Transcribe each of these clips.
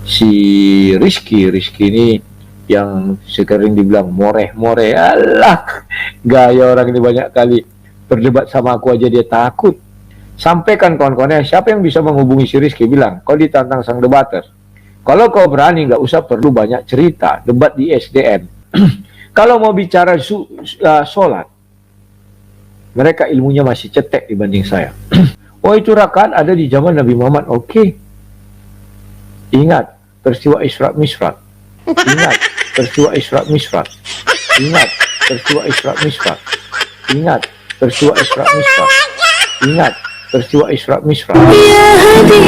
si Rizky ini yang sekering dibilang moreh, alah, gaya orang ini banyak kali berdebat sama aku aja dia takut. Sampaikan kawan-kawannya, siapa yang bisa menghubungi si Rizky, bilang kau ditantang sang debater. Kalau kau berani, nggak usah perlu banyak cerita, debat di SDN. Kalau mau bicara sholat, mereka ilmunya masih cetek dibanding saya. Oh, itu rakaat ada di zaman Nabi Muhammad. Oke. Ingat peristiwa Isra Mi'raj. Ingat peristiwa Isra Mi'raj. Ingat peristiwa Isra Mi'raj. Ingat peristiwa Isra Mi'raj. Ingat peristiwa Isra Mi'raj. Ya Hadi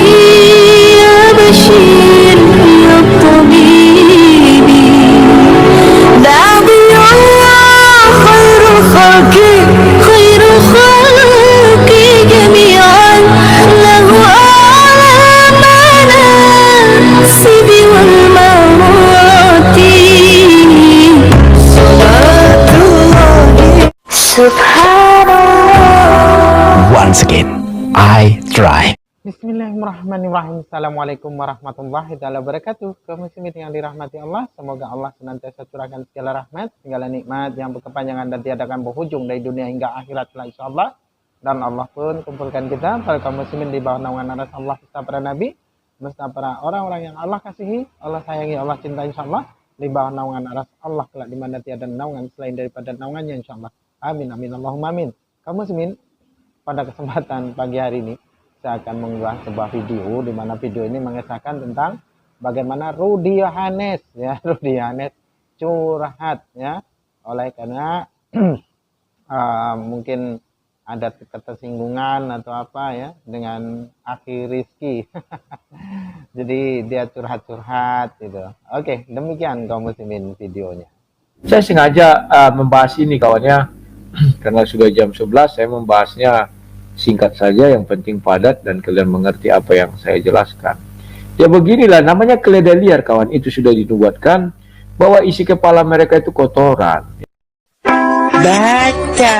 ya Bashir ya Tabibi Nabi Allah khairul khalqi jami'an lahu alamana sidi wal marati salatullahi subhanallah. Once again, I try. Bismillahirrahmanirrahim. Assalamualaikum warahmatullahi wabarakatuh. Kaum muslimin yang dirahmati Allah, semoga Allah senantiasa curahkan segala rahmat, segala nikmat yang berkepanjangan dan tiada akan berhujung dari dunia hingga akhirat insyaallah. Dan Allah pun kumpulkan kita para kaum muslimin di bawah naungan aras Allah serta para nabi, serta para orang-orang yang Allah kasihi, Allah sayangi, Allah cinta insyaallah, di bawah naungan aras Allah kelak di mana tiada naungan selain daripada naungannya insyaallah. Amin amin Allahumma amin. Kaum muslimin, pada kesempatan pagi hari ini saya akan mengunggah sebuah video di mana video ini mengisahkan tentang bagaimana Rudy Yohanes ya, Rudy Yohanes curhat ya, oleh karena mungkin ada ketersinggungan atau apa ya dengan Akhi Rizky. Jadi dia curhat-curhat gitu. Oke, demikian kaum muslimin videonya. Saya sengaja membahas ini kawannya karena sudah jam 11, saya membahasnya singkat saja, yang penting padat dan kalian mengerti apa yang saya jelaskan. Ya beginilah, namanya keledai liar kawan, itu sudah dinubuatkan bahwa isi kepala mereka itu kotoran. Baca.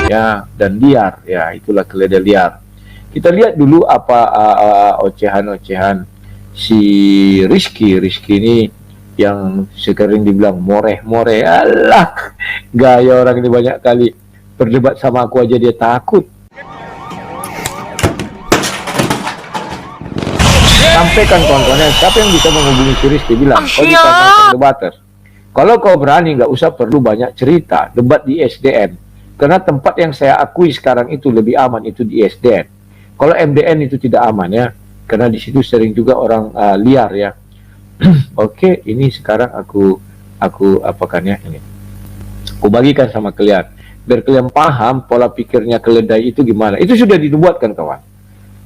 Ya, dan liar, ya itulah keledai liar. Kita lihat dulu apa ocehan-ocehan si Rizky ini yang sekering dibilang moreh, alah, gaya orang ini banyak kali berdebat sama aku aja dia takut. Sampaikan kawan-kawannya, siapa yang bisa menghubungi si Rizky, bilang kau ditantang sang debater. Kalau kau berani, nggak usah perlu banyak cerita, debat di SDN. Karena tempat yang saya akui sekarang itu lebih aman itu di SDN. Kalau MDN itu tidak aman ya, karena di situ sering juga orang liar ya. Oke, ini sekarang aku apakan ya ini. Aku bagikan sama kalian biar kalian paham pola pikirnya keledai itu gimana. Itu sudah dibuatkan kawan.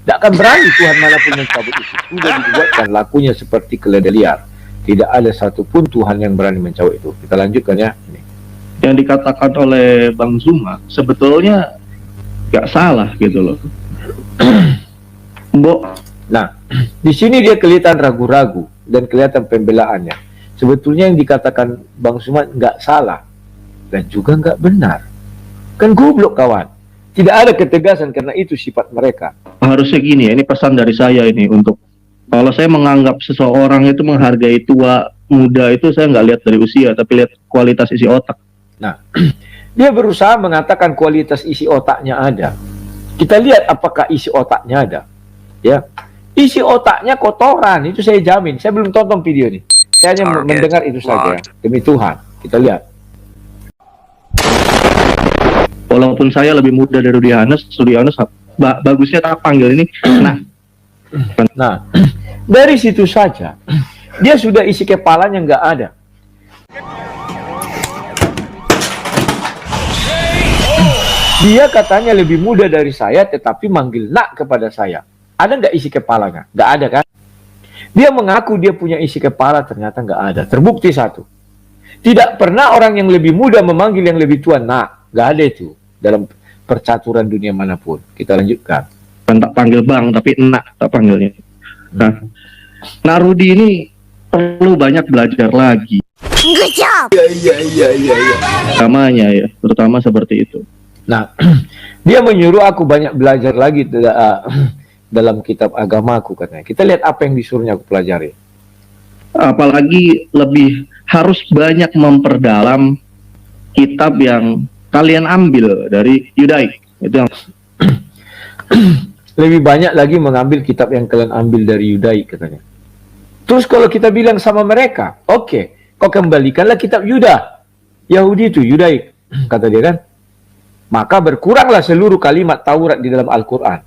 Tidak akan berani Tuhan manapun mencabut itu. Sudah dibuatkan lakunya seperti keledai liar. Tidak ada satupun Tuhan yang berani mencabut itu. Kita lanjutkan ya. Ini. Yang dikatakan oleh Bang Zuma sebetulnya nggak salah gitu loh. Nah, di sini dia kelihatan ragu-ragu dan kelihatan pembelaannya. Sebetulnya yang dikatakan Bang Zuma nggak salah dan juga nggak benar. Kan goblok kawan. Tidak ada ketegasan karena itu sifat mereka. Harusnya gini ya, ini pesan dari saya ini untuk kalau saya menganggap seseorang itu menghargai tua muda itu saya nggak lihat dari usia tapi lihat kualitas isi otak. Nah, dia berusaha mengatakan kualitas isi otaknya ada. Kita lihat apakah isi otaknya ada. Ya, isi otaknya kotoran, itu saya jamin. Saya belum tonton video ini. Saya hanya mendengar itu saja. Demi Tuhan, kita lihat. Walaupun saya lebih muda dari Rudy Yohanes bagusnya tak panggil ini. Nah, dari situ saja dia sudah isi kepalanya nggak ada. Dia katanya lebih muda dari saya, tetapi manggil nak kepada saya. Ada nggak isi kepalanya? Nggak ada kan? Dia mengaku dia punya isi kepala, ternyata nggak ada. Terbukti satu. Tidak pernah orang yang lebih muda memanggil yang lebih tua nak. Nggak ada itu dalam percaturan dunia manapun. Kita lanjutkan. Tak panggil bang, tapi enak tak panggilnya. Nah, Rudy ini perlu banyak belajar lagi. Good job. Iya. Namanya ya, terutama seperti itu. Nah, dia menyuruh aku banyak belajar lagi. dalam kitab agamaku katanya. Kita lihat apa yang disuruhnya aku pelajari. Apalagi lebih harus banyak memperdalam kitab yang kalian ambil dari Yudaik. Itu yang Lebih banyak lagi mengambil kitab yang kalian ambil dari Yudaik katanya. Terus kalau kita bilang sama mereka, oke, kau kembalikanlah kitab Yuda. Yahudi itu Yudaik, kata dia kan. Maka berkuranglah seluruh kalimat Taurat di dalam Al-Quran.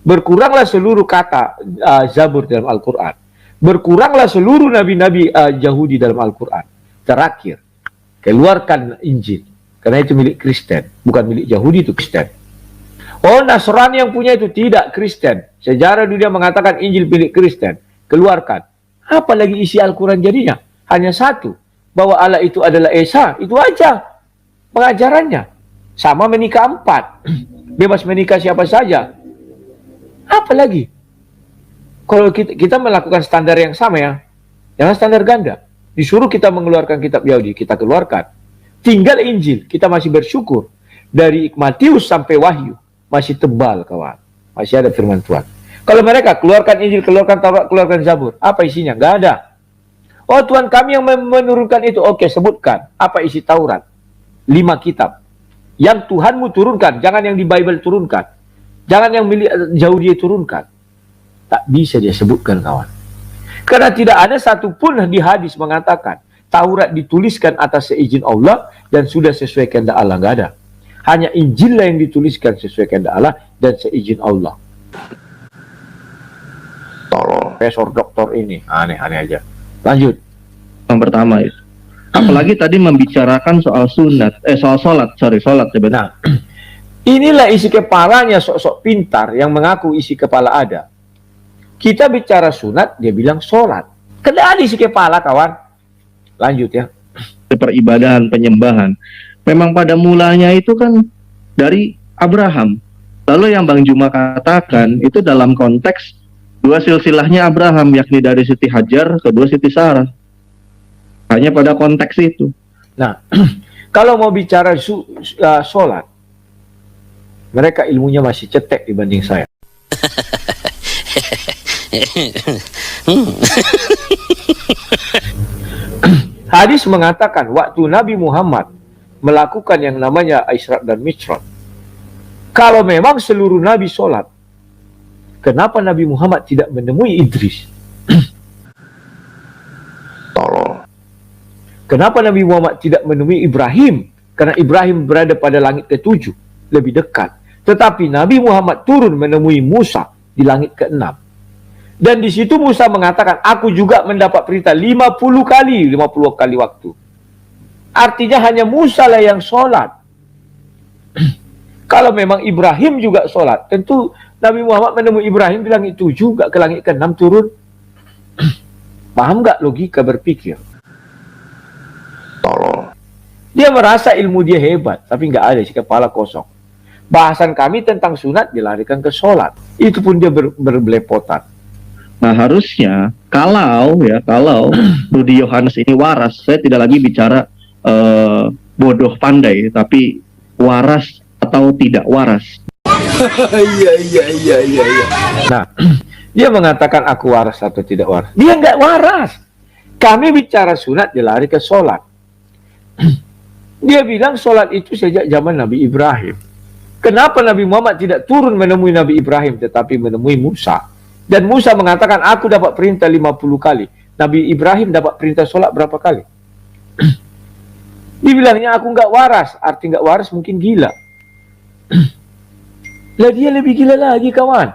Berkuranglah seluruh kata Zabur dalam Al-Quran. Berkuranglah seluruh nabi-nabi Yahudi dalam Al-Quran. Terakhir, keluarkan Injil. Karena itu milik Kristen, bukan milik Yahudi, itu Kristen. Oh, Nasrani yang punya itu tidak, Kristen. Sejarah dunia mengatakan Injil milik Kristen. Keluarkan. Apalagi isi Al-Quran jadinya? Hanya satu. Bahwa Allah itu adalah Esa. Itu aja pengajarannya. Sama menikah 4. Bebas menikah siapa saja. Apalagi? Kalau kita melakukan standar yang sama ya. Jangan standar ganda. Disuruh kita mengeluarkan kitab Yahudi. Kita keluarkan. Tinggal Injil. Kita masih bersyukur. Dari Matius sampai Wahyu. Masih tebal kawan, masih ada firman Tuhan. Kalau mereka keluarkan Injil, keluarkan Taurat, keluarkan Zabur, apa isinya? Nggak ada. Oh, Tuhan kami yang menurunkan itu. Oke, sebutkan apa isi Taurat. 5 kitab yang Tuhanmu turunkan, jangan yang di Bible turunkan, jangan yang milik Yahudi turunkan. Tak bisa dia sebutkan kawan, karena tidak ada satupun di hadis mengatakan Taurat dituliskan atas seizin Allah dan sudah sesuai kehendak Allah. Nggak ada. Hanya Injil lah yang dituliskan sesuai kehendak Allah dan seizin Allah. Tolong, profesor doktor ini aneh-aneh aja. Lanjut. yang pertama itu. Apalagi tadi membicarakan soal sunat, soal sholat sebenarnya. Nah, inilah isi kepalanya sok-sok pintar yang mengaku isi kepala ada. Kita bicara sunat, dia bilang sholat. Kena ada isi kepala kawan. Lanjut ya. Peribadahan, penyembahan. Memang pada mulanya itu kan dari Abraham. Lalu yang Bang Juma katakan itu dalam konteks 2 silsilahnya Abraham, yakni dari Siti Hajar, kedua Siti Sarah. Hanya pada konteks itu. Nah, kalau mau bicara sholat, mereka ilmunya masih cetek dibanding saya. Hadis mengatakan waktu Nabi Muhammad melakukan yang namanya Isra dan Mi'raj. Kalau memang seluruh Nabi sholat, kenapa Nabi Muhammad tidak menemui Idris? Tolong. Kenapa Nabi Muhammad tidak menemui Ibrahim? Karena Ibrahim berada pada langit ke-7, lebih dekat. Tetapi Nabi Muhammad turun menemui Musa di langit ke-6. Dan di situ Musa mengatakan, aku juga mendapat perintah 50 kali waktu. Artinya hanya Musa lah yang sholat. Kalau memang Ibrahim juga sholat, tentu Nabi Muhammad menemui Ibrahim di langit 7, gak ke langit ke-6 turun. Paham gak logika berpikir? Tolong. Dia merasa ilmu dia hebat, tapi gak ada, si kepala kosong. Bahasan kami tentang sunat dilarikan ke sholat. Itu pun dia berbelepotan. Nah harusnya kalau Rudi Yohanes ini waras, saya tidak lagi bicara bodoh pandai, tapi waras atau tidak waras. Iya. Nah, dia mengatakan aku waras atau tidak waras. Dia nggak waras. Kami bicara sunat dilari ke sholat. Dia bilang sholat itu sejak zaman Nabi Ibrahim. Kenapa Nabi Muhammad tidak turun menemui Nabi Ibrahim tetapi menemui Musa? Dan Musa mengatakan aku dapat perintah 50 kali. Nabi Ibrahim dapat perintah sholat berapa kali? Dibilangnya aku nggak waras. Arti nggak waras mungkin gila. Lah dia lebih gila lagi kawan.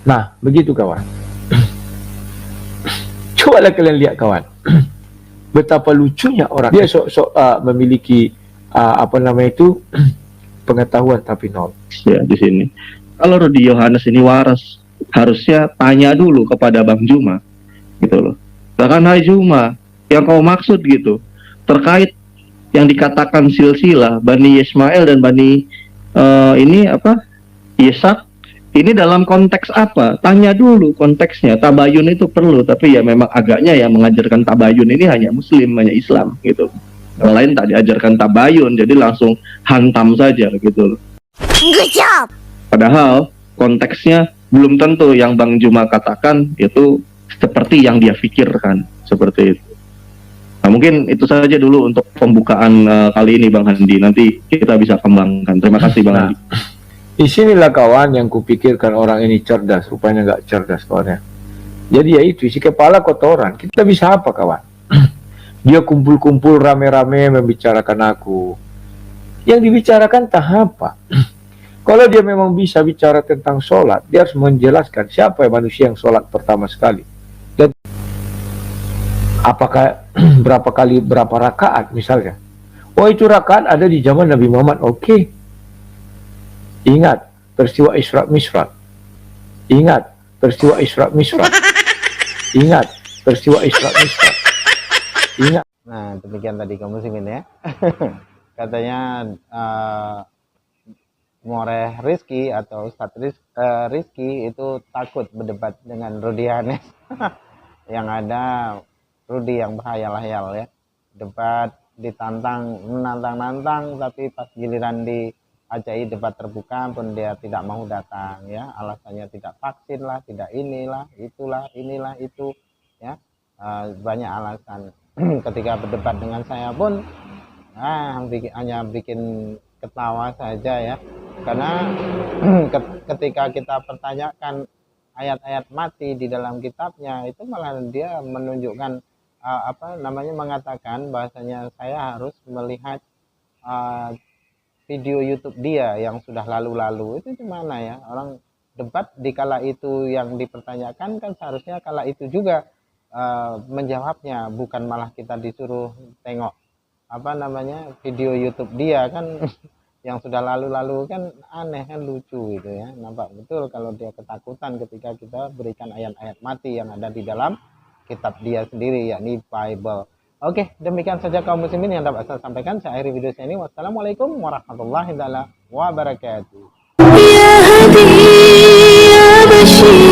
Nah, begitu kawan. Cobalah kalian lihat kawan. Betapa lucunya orang. Dia sok-sok memiliki pengetahuan tapi nol. Ya di sini. Kalau Rudi Yohanes ini waras, harusnya tanya dulu kepada Bang Juma, gitu loh. Bahkan hai Juma, yang kau maksud gitu terkait yang dikatakan silsilah Bani Ismail dan Bani Ishak, ini dalam konteks apa? Tanya dulu konteksnya. Tabayun itu perlu, tapi ya memang agaknya yang mengajarkan tabayun ini hanya Muslim, hanya Islam gitu. Yang lain tak diajarkan tabayun, jadi langsung hantam saja gitu loh. Good job. Padahal konteksnya belum tentu yang Bang Juma katakan itu seperti yang dia pikirkan, seperti itu. Nah, mungkin itu saja dulu untuk pembukaan kali ini Bang Handi. Nanti kita bisa kembangkan. Terima kasih Bang Handi. Di sinilah kawan yang kupikirkan orang ini cerdas, rupanya nggak cerdas kawannya. Jadi ya itu, isi kepala kotoran. Kita bisa apa kawan? Dia kumpul-kumpul rame-rame membicarakan aku. Yang dibicarakan tak apa. Kalau dia memang bisa bicara tentang sholat, dia harus menjelaskan siapa yang manusia yang sholat pertama sekali. Dan apakah berapa rakaat misalnya. Oh itu rakaat ada di zaman Nabi Muhammad. Oke. Ingat peristiwa Isra Mi'raj. Ingat peristiwa Isra Mi'raj. Ingat peristiwa Isra Mi'raj. Ingat. Nah, demikian tadi kamu muslimin ya. Katanya Moreh Rizky atau Ustadz Rizky itu takut berdebat dengan Rudy Hanes. Yang ada Rudy yang berhayal-hayal ya. Debat ditantang, menantang-nantang, tapi pas giliran diajai debat terbuka pun dia tidak mau datang ya. Alasannya tidak vaksin lah, tidak inilah, inilah itu ya. Banyak alasan. Ketika berdebat dengan saya pun hanya bikin ketawa saja ya, karena ketika kita pertanyakan ayat-ayat mati di dalam kitabnya, itu malah dia menunjukkan mengatakan bahasanya saya harus melihat video YouTube dia yang sudah lalu-lalu. Itu gimana ya, orang debat di kala itu yang dipertanyakan kan seharusnya kala itu juga menjawabnya, bukan malah kita disuruh tengok video YouTube dia kan yang sudah lalu-lalu. Kan aneh, kan lucu gitu ya. Nampak betul kalau dia ketakutan ketika kita berikan ayat-ayat mati yang ada di dalam kitab dia sendiri, yakni Bible. Oke, demikian saja kaum muslimin yang dapat saya sampaikan. Saya akhiri video saya ini. Wassalamualaikum warahmatullahi wabarakatuh. Ya Hadi ya Bashir.